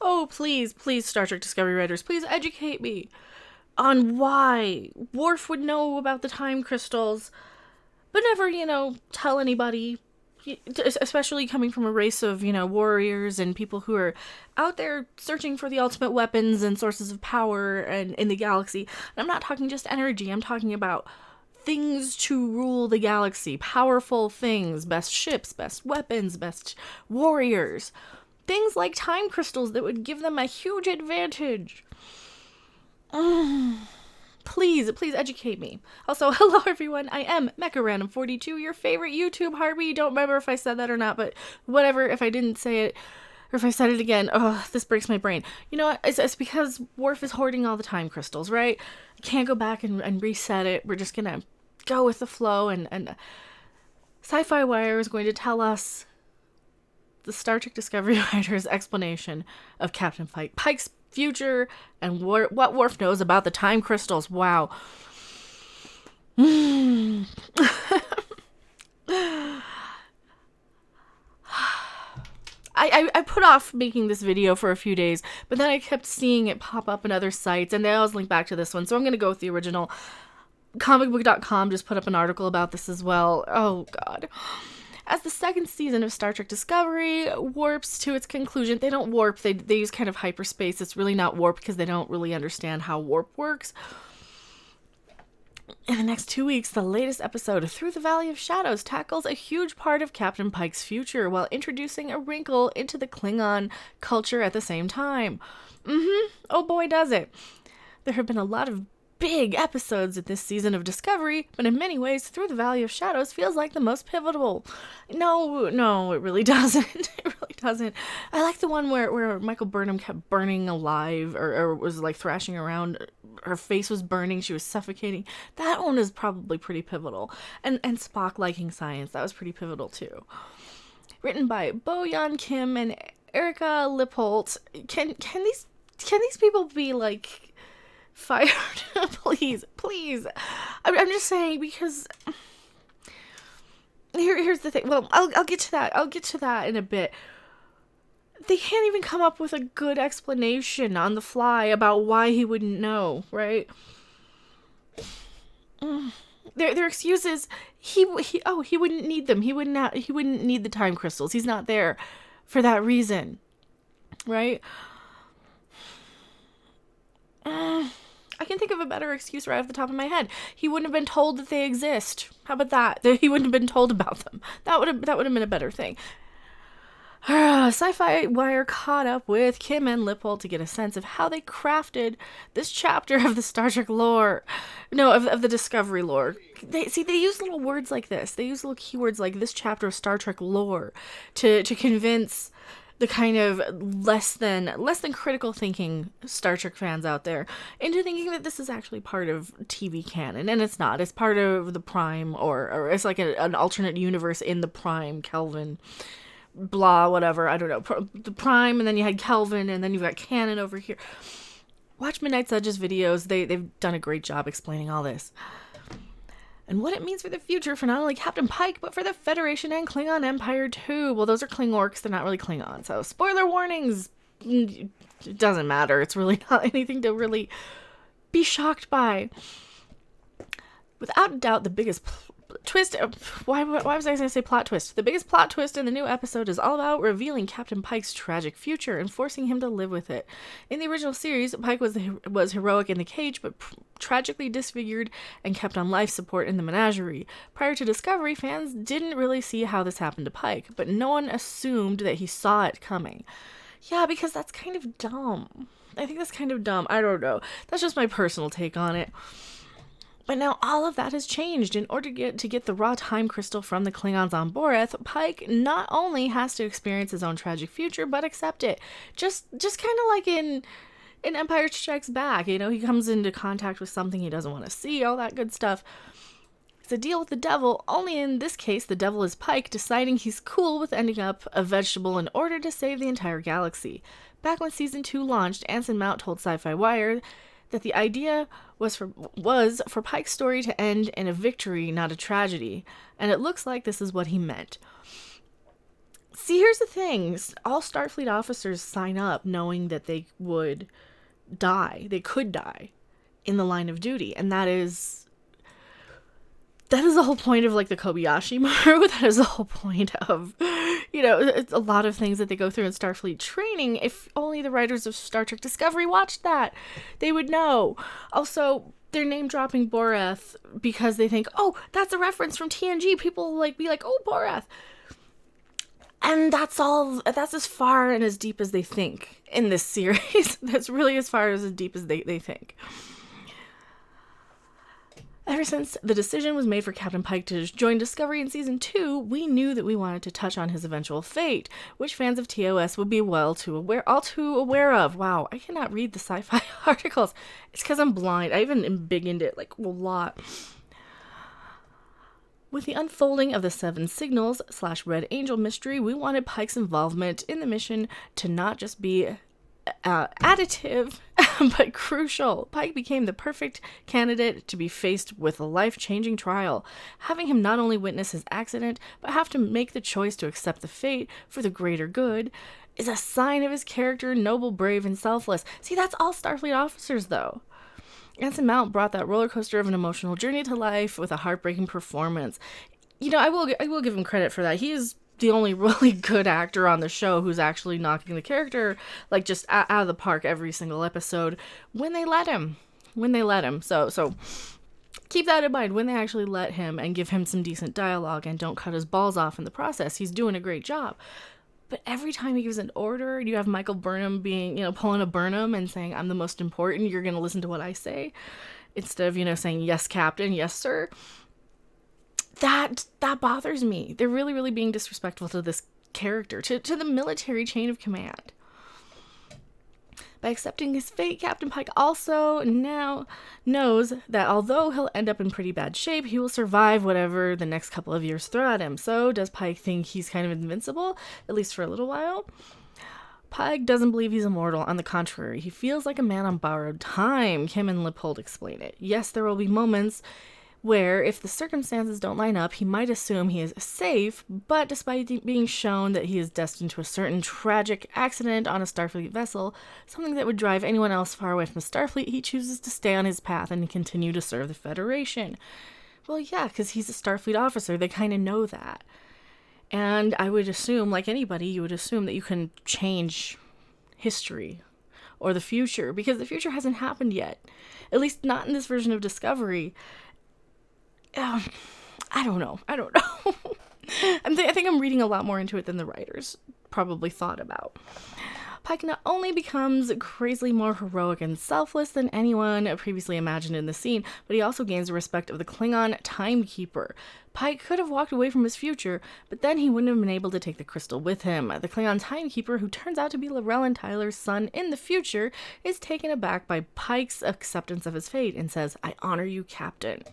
Oh, please, Star Trek Discovery writers, please educate me on why Worf would know about the time crystals, but never, tell anybody, especially coming from a race of, warriors and people who are out there searching for the ultimate weapons and sources of power and in the galaxy. And I'm not talking just energy, I'm talking about things to rule the galaxy, powerful things, best ships, best weapons, best warriors. Things like time crystals that would give them a huge advantage. Please educate me. Also, hello everyone, I am Mecha Random 42, your favorite YouTube heartbeat. Don't remember if I said that or not, but whatever, if I didn't say it, or if I said it again, this breaks my brain. You know what, it's because Worf is hoarding all the time crystals, right? I can't go back and reset it. We're just gonna go with the flow, and Sci-Fi Wire is going to tell us the Star Trek Discovery writer's explanation of Captain Pike's future and what Worf knows about the time crystals. Wow. I put off making this video for a few days, but then I kept seeing it pop up in other sites, and they always link back to this one, so I'm going to go with the original. Comicbook.com just put up an article about this as well. Oh, God. As the second season of Star Trek Discovery warps to its conclusion, they don't warp, they use kind of hyperspace. It's really not warp because they don't really understand how warp works. In the next 2 weeks, the latest episode, Through the Valley of Shadows, tackles a huge part of Captain Pike's future while introducing a wrinkle into the Klingon culture at the same time. Oh boy, does it. There have been a lot of big episodes in this season of Discovery, but in many ways, Through the Valley of Shadows feels like the most pivotal. No, it really doesn't. It really doesn't. I like the one where Michael Burnham kept burning alive, or was like thrashing around. Her face was burning, she was suffocating. That one is probably pretty pivotal. And Spock liking science, that was pretty pivotal too. Written by Bo-Yeon Kim and Erica Lippolt. Can these people be like fired? please. I'm just saying, because here's the thing. Well, I'll get to that. I'll get to that in a bit. They can't even come up with a good explanation on the fly about why he wouldn't know, right? Their excuses. He wouldn't need them. He wouldn't need the time crystals. He's not there for that reason, right? I can think of a better excuse right off the top of my head. He wouldn't have been told that they exist. How about that? He wouldn't have been told about them. That would have been a better thing. Sci-Fi Wire caught up with Kim and Lippold to get a sense of how they crafted this chapter of the Star Trek lore. No, of the Discovery lore. They use little words like this. They use little keywords like this chapter of Star Trek lore to convince the kind of less than critical thinking Star Trek fans out there into thinking that this is actually part of TV canon, and it's not. It's part of the Prime, or it's like an alternate universe in the Prime, Kelvin, blah, whatever, I don't know, the Prime, and then you had Kelvin, and then you've got canon over here. Watch Midnight Suds' videos. They've done a great job explaining all this. And what it means for the future for not only Captain Pike, but for the Federation and Klingon Empire too. Well, those are Klingorks, they're not really Klingons. So, spoiler warnings, it doesn't matter. It's really not anything to really be shocked by. Without a doubt, the biggest twist, why was I going to say plot twist? The biggest plot twist in the new episode is all about revealing Captain Pike's tragic future and forcing him to live with it. In the original series, Pike was heroic in the cage, but tragically disfigured and kept on life support in the menagerie. Prior to Discovery, fans didn't really see how this happened to Pike, but no one assumed that he saw it coming. Yeah, because that's kind of dumb. I think that's kind of dumb. I don't know. That's just my personal take on it. But now all of that has changed. In order to get the raw time crystal from the Klingons on Boreth, Pike not only has to experience his own tragic future, but accept it. Just kind of like in Empire Strikes Back, he comes into contact with something he doesn't want to see, all that good stuff. It's a deal with the devil, only in this case the devil is Pike deciding he's cool with ending up a vegetable in order to save the entire galaxy. Back when Season 2 launched, Anson Mount told Sci-Fi Wire that the idea was for Pike's story to end in a victory, not a tragedy, and it looks like this is what he meant. See, here's the thing. All Starfleet officers sign up knowing that they would die. They could die in the line of duty. And that is the whole point of, like, the Kobayashi Maru. That is the whole point of, it's a lot of things that they go through in Starfleet training. If only the writers of Star Trek Discovery watched that, they would know. Also, they're name dropping Boreth because they think, oh, that's a reference from TNG. People will, like, be like, oh, Boreth. And that's as far and as deep as they think in this series. That's really as far as deep as they think. Ever since the decision was made for Captain Pike to join Discovery in Season 2, we knew that we wanted to touch on his eventual fate, which fans of TOS would be all too aware of. Wow, I cannot read the sci-fi articles. It's because I'm blind. I even embiggened it, like, a lot. With the unfolding of the Seven Signals / Red Angel mystery, we wanted Pike's involvement in the mission to not just be additive, but crucial. Pike became the perfect candidate to be faced with a life-changing trial, having him not only witness his accident, but have to make the choice to accept the fate for the greater good, is a sign of his character, noble, brave, and selfless. See, that's all Starfleet officers, though. Anson Mount brought that roller coaster of an emotional journey to life with a heartbreaking performance. I will give him credit for that. He is the only really good actor on the show who's actually knocking the character, like, just out of the park every single episode when they let him. So keep that in mind when they actually let him and give him some decent dialogue and don't cut his balls off in the process. He's doing a great job. But every time he gives an order, you have Michael Burnham being, pulling a Burnham and saying, I'm the most important, you're going to listen to what I say, instead of, saying, yes, Captain, yes, sir. That bothers me. They're really, really being disrespectful to this character, to the military chain of command. By accepting his fate, Captain Pike also now knows that although he'll end up in pretty bad shape, he will survive whatever the next couple of years throw at him. So does Pike think he's kind of invincible, at least for a little while? Pike doesn't believe he's immortal. On the contrary, he feels like a man on borrowed time. Kim and Lippold explain it. Yes, there will be moments where, if the circumstances don't line up, he might assume he is safe, but despite being shown that he is destined to a certain tragic accident on a Starfleet vessel, something that would drive anyone else far away from Starfleet, he chooses to stay on his path and continue to serve the Federation. Well, yeah, because he's a Starfleet officer. They kind of know that. And I would assume, like anybody, you would assume that you can change history or the future, because the future hasn't happened yet. At least not in this version of Discovery. I don't know. I think I'm reading a lot more into it than the writers probably thought about. Pike not only becomes crazily more heroic and selfless than anyone previously imagined in the scene, but he also gains the respect of the Klingon timekeeper. Pike could have walked away from his future, but then he wouldn't have been able to take the crystal with him. The Klingon timekeeper, who turns out to be Laurel and Tyler's son in the future, is taken aback by Pike's acceptance of his fate and says, "I honor you, Captain."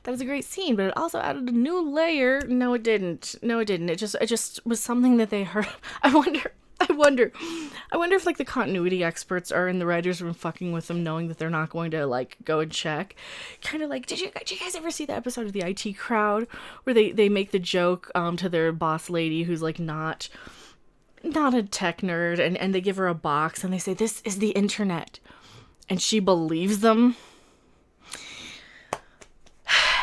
That was a great scene, but it also added a new layer. No, it didn't. It just was something that they heard. I wonder if, like, the continuity experts are in the writers' room fucking with them, knowing that they're not going to, like, go and check. Kind of like, did you guys ever see that episode of the IT Crowd where they make the joke to their boss lady who's, like, not a tech nerd, and they give her a box and they say, "This is the internet," and she believes them.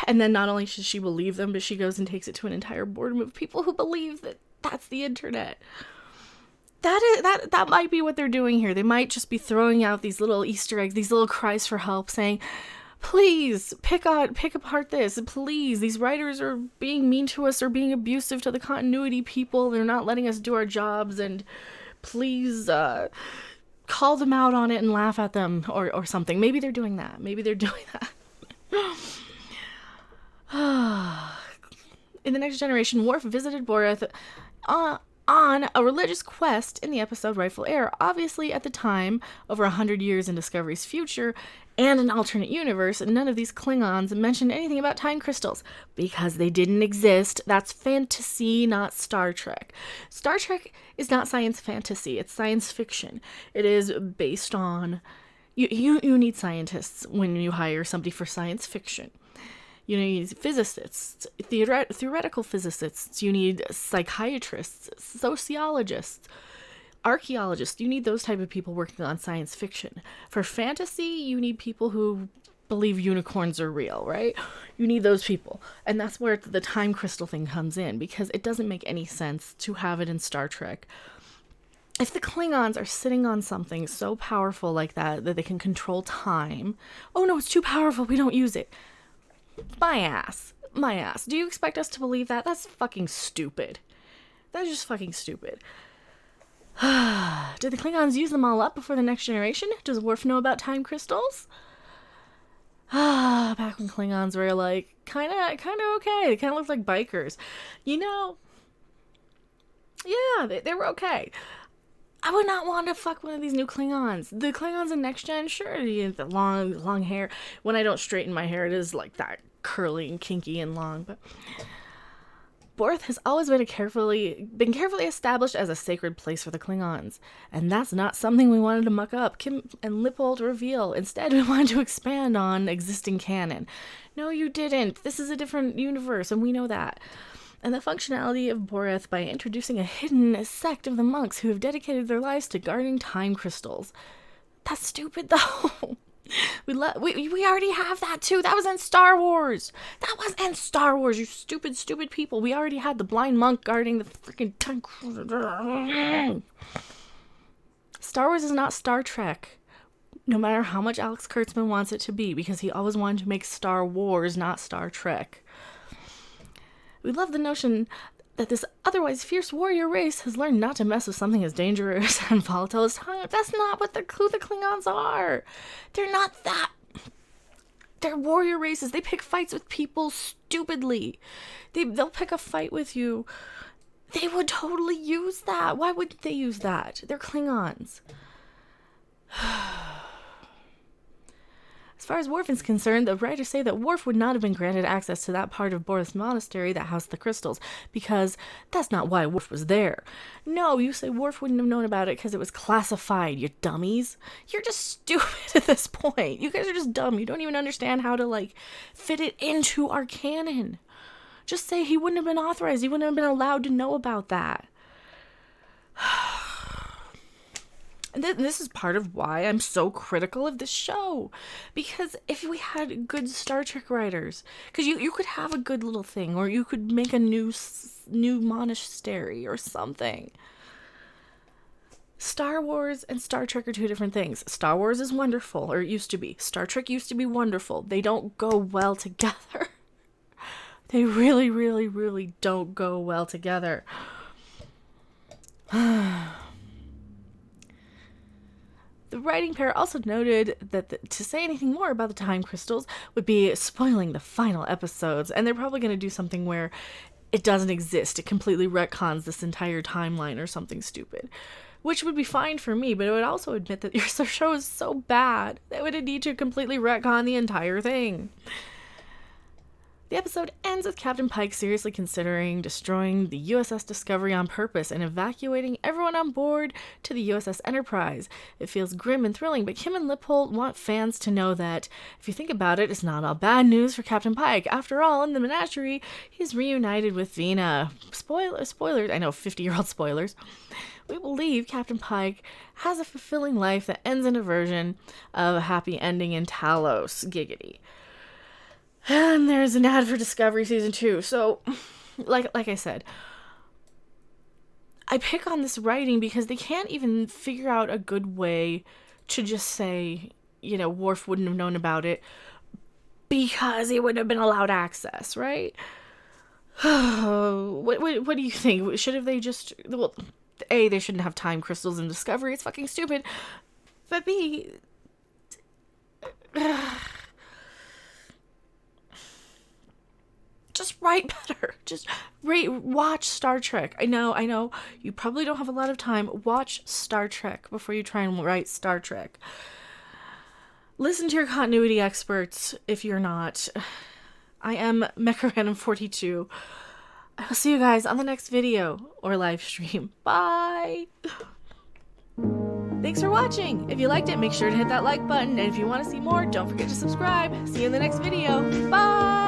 And then not only should she believe them, but she goes and takes it to an entire boardroom of people who believe that that's the internet. That might be what they're doing here. They might just be throwing out these little Easter eggs, these little cries for help, saying, please, pick apart this. Please, these writers are being mean to us or being abusive to the continuity people. They're not letting us do our jobs, and please call them out on it and laugh at them or something. Maybe they're doing that. In The Next Generation, Worf visited Boreth on a religious quest in the episode Rightful Heir. Obviously, at the time, over 100 years in Discovery's future and an alternate universe, none of these Klingons mentioned anything about time crystals because they didn't exist. That's fantasy, not Star Trek. Star Trek is not science fantasy. It's science fiction. It is based on... You need scientists when you hire somebody for science fiction. You need physicists, theoretical physicists. You need psychiatrists, sociologists, archaeologists. You need those type of people working on science fiction. For fantasy, you need people who believe unicorns are real, right? You need those people. And that's where the time crystal thing comes in, because it doesn't make any sense to have it in Star Trek. If the Klingons are sitting on something so powerful like that they can control time, oh no, it's too powerful, we don't use it. My ass. Do you expect us to believe that? That's fucking stupid. That's just fucking stupid. Did the Klingons use them all up before the next generation? Does Worf know about time crystals? Back when Klingons were like kind of okay. They kind of looked like bikers. You know, yeah, they were okay. I would not want to fuck one of these new Klingons. The Klingons in Next Gen, sure, the long hair. When I don't straighten my hair, it is like that curly and kinky and long. But Boreth has always been carefully established as a sacred place for the Klingons, and that's not something we wanted to muck up. Kim and Lippold reveal. Instead, we wanted to expand on existing canon. No, you didn't. This is a different universe, and we know that. And the functionality of Boreth by introducing a hidden sect of the monks who have dedicated their lives to guarding time crystals. That's stupid, though. We already have that, too. That was in Star Wars. You stupid people. We already had the blind monk guarding the freaking time crystal. Star Wars is not Star Trek. No matter how much Alex Kurtzman wants it to be, because he always wanted to make Star Wars, not Star Trek. We love the notion that this otherwise fierce warrior race has learned not to mess with something as dangerous and volatile as time. That's not who the Klingons are. They're not that. They're warrior races. They pick fights with people stupidly. They'll pick a fight with you. They would totally use that. Why wouldn't they use that? They're Klingons. As far as Worf is concerned, the writers say that Worf would not have been granted access to that part of Boreth's monastery that housed the crystals, because that's not why Worf was there. No, you say Worf wouldn't have known about it because it was classified, you dummies. You're just stupid at this point. You guys are just dumb. You don't even understand how to, fit it into our canon. Just say he wouldn't have been authorized. He wouldn't have been allowed to know about that. And this is part of why I'm so critical of this show. Because if we had good Star Trek writers, because you could have a good little thing, or you could make a new monastery or something. Star Wars and Star Trek are two different things. Star Wars is wonderful, or it used to be. Star Trek used to be wonderful. They don't go well together. They really, really, really don't go well together. The writing pair also noted that to say anything more about the time crystals would be spoiling the final episodes, and they're probably going to do something where it doesn't exist. It completely retcons this entire timeline or something stupid, which would be fine for me, but it would also admit that your show is so bad that it would need to completely retcon the entire thing. The episode ends with Captain Pike seriously considering destroying the USS Discovery on purpose and evacuating everyone on board to the USS Enterprise. It feels grim and thrilling, but Kim and Lippold want fans to know that, if you think about it, it's not all bad news for Captain Pike. After all, in the menagerie, he's reunited with Vina. Spoilers, I know, 50-year-old spoilers. We believe Captain Pike has a fulfilling life that ends in a version of a happy ending in Talos. Giggity. And there's an ad for Discovery Season 2. So, like I said, I pick on this writing because they can't even figure out a good way to just say, Worf wouldn't have known about it because he wouldn't have been allowed access, right? What do you think? Should have they just... Well, A, they shouldn't have time crystals in Discovery. It's fucking stupid. But B... Just write better. Just watch Star Trek. I know. You probably don't have a lot of time. Watch Star Trek before you try and write Star Trek. Listen to your continuity experts if you're not. I am Mecha Random 42. I will see you guys on the next video or live stream. Bye! Thanks for watching! If you liked it, make sure to hit that like button. And if you want to see more, don't forget to subscribe. See you in the next video. Bye!